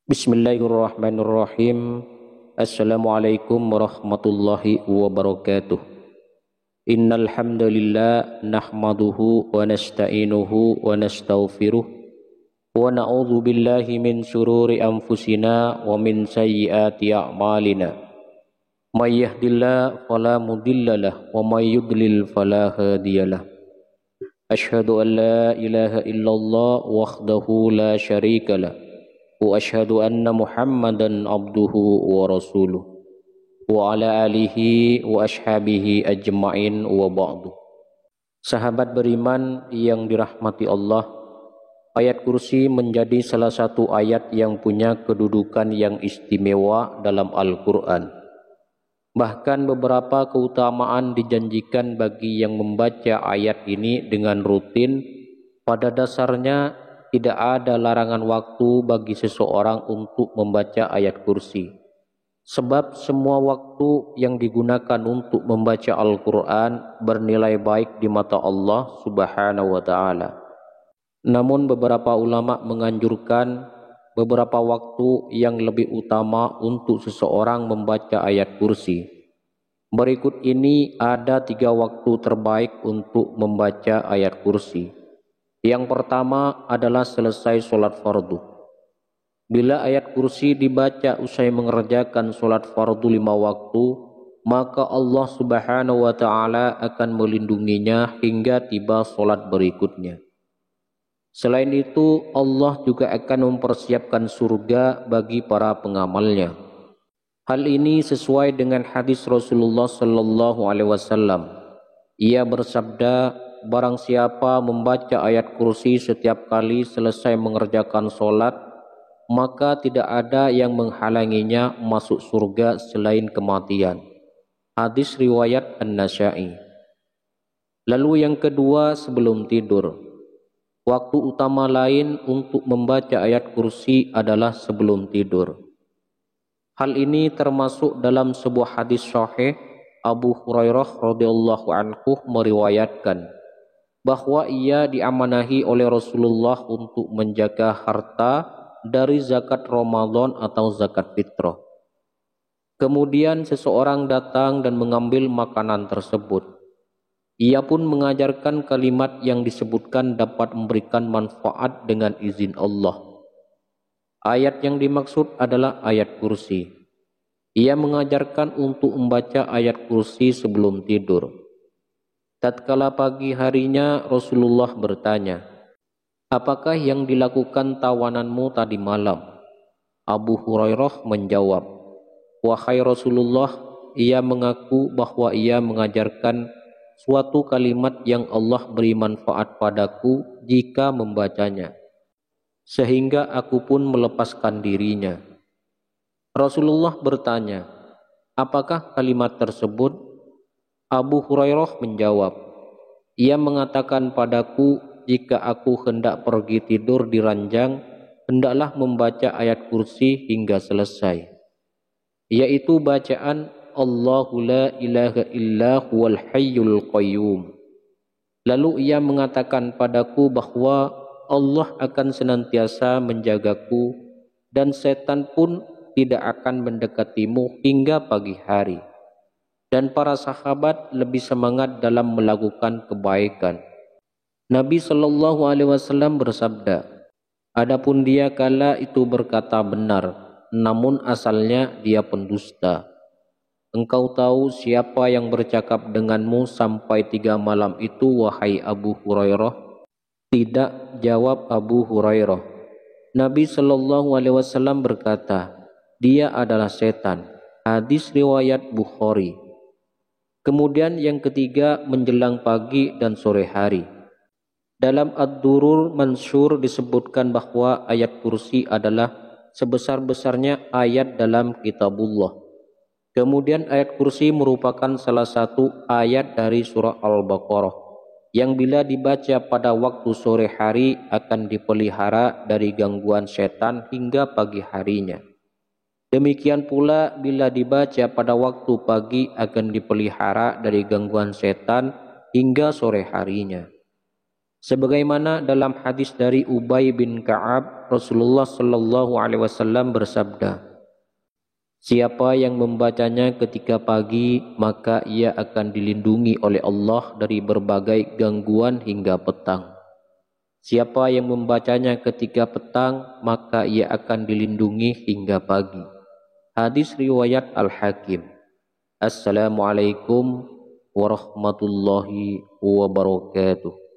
Bismillahirrahmanirrahim. Assalamualaikum warahmatullahi wabarakatuh. Innal hamdalillah nahmaduhu wa nasta'inuhu wa nastaghfiruh wa na'udzu billahi min syururi anfusina wa min sayyiati a'malina. May yahdihillahu fala mudhillalah wa may yudlil fala hadiyalah. Asyhadu an la ilaha illallah wahdahu la syarikalah wa asyhadu anna Muhammadan abduhu wa rasuluh wa ala alihi wa ashabihi ajma'in wa ba'du. Sahabat beriman yang dirahmati Allah, ayat kursi menjadi salah satu ayat yang punya kedudukan yang istimewa dalam Al-Quran. Bahkan beberapa keutamaan dijanjikan bagi yang membaca ayat ini dengan rutin. Pada dasarnya tidak ada larangan waktu bagi seseorang untuk membaca ayat kursi. Sebab semua waktu yang digunakan untuk membaca Al-Quran bernilai baik di mata Allah Subhanahu wa Ta'ala. Namun beberapa ulama menganjurkan beberapa waktu yang lebih utama untuk seseorang membaca ayat kursi. Berikut ini ada 3 waktu terbaik untuk membaca ayat kursi. Yang pertama adalah selesai sholat fardu. Bila ayat kursi dibaca usai mengerjakan sholat fardu 5 waktu, maka Allah Subhanahu wa Ta'ala akan melindunginya hingga tiba sholat berikutnya. Selain itu, Allah juga akan mempersiapkan surga bagi para pengamalnya. Hal ini sesuai dengan hadis Rasulullah Sallallahu Alaihi Wasallam. Ia bersabda, barang siapa membaca ayat kursi setiap kali selesai mengerjakan sholat, maka tidak ada yang menghalanginya masuk surga selain kematian. Hadis riwayat An-Nasa'i. Lalu yang kedua, sebelum tidur. Waktu utama lain untuk membaca ayat kursi adalah sebelum tidur. Hal ini termasuk dalam sebuah hadis sahih. Abu Hurairah radhiyallahu anhu meriwayatkan bahwa ia diamanahi oleh Rasulullah untuk menjaga harta dari zakat Ramadan atau zakat fitrah. Kemudian seseorang datang dan mengambil makanan tersebut. Ia pun mengajarkan kalimat yang disebutkan dapat memberikan manfaat dengan izin Allah. Ayat yang dimaksud adalah ayat kursi. Ia mengajarkan untuk membaca ayat kursi sebelum tidur. Tatkala pagi harinya Rasulullah bertanya, "Apakah yang dilakukan tawananmu tadi malam?" Abu Hurairah menjawab, "Wahai Rasulullah," ia mengaku bahwa ia mengajarkan suatu kalimat yang Allah beri manfaat padaku jika membacanya, sehingga aku pun melepaskan dirinya. Rasulullah bertanya, "Apakah kalimat tersebut?" Abu Hurairah menjawab, "Ia mengatakan padaku, jika aku hendak pergi tidur di ranjang, hendaklah membaca ayat kursi hingga selesai, yaitu bacaan Allahu la ilaha illa huwal hayyul qayyum. Lalu ia mengatakan padaku bahwa Allah akan senantiasa menjagaku dan setan pun tidak akan mendekatimu hingga pagi hari. Dan para sahabat lebih semangat dalam melakukan kebaikan." Nabi Shallallahu Alaihi Wasallam bersabda, "Adapun dia kala itu berkata benar, namun asalnya dia pendusta. Engkau tahu siapa yang bercakap denganmu sampai 3 malam itu, wahai Abu Hurairah?" "Tidak," jawab Abu Hurairah. Nabi Shallallahu Alaihi Wasallam berkata, "Dia adalah setan." Hadis riwayat Bukhari. Kemudian yang ketiga, menjelang pagi dan sore hari. Dalam Ad-Durur Mansur disebutkan bahwa ayat kursi adalah sebesar-besarnya ayat dalam kitabullah. Kemudian ayat kursi merupakan salah satu ayat dari surah Al-Baqarah. yang bila dibaca pada waktu sore hari akan dipelihara dari gangguan setan hingga pagi harinya. Demikian pula bila dibaca pada waktu pagi akan dipelihara dari gangguan setan hingga sore harinya. Sebagaimana dalam hadis dari Ubay bin Ka'ab, Rasulullah Shallallahu Alaihi Wasallam bersabda, siapa yang membacanya ketika pagi, maka ia akan dilindungi oleh Allah dari berbagai gangguan hingga petang. Siapa yang membacanya ketika petang, maka ia akan dilindungi hingga pagi. Hadis riwayat Al-Hakim. Assalamualaikum warahmatullahi wabarakatuh.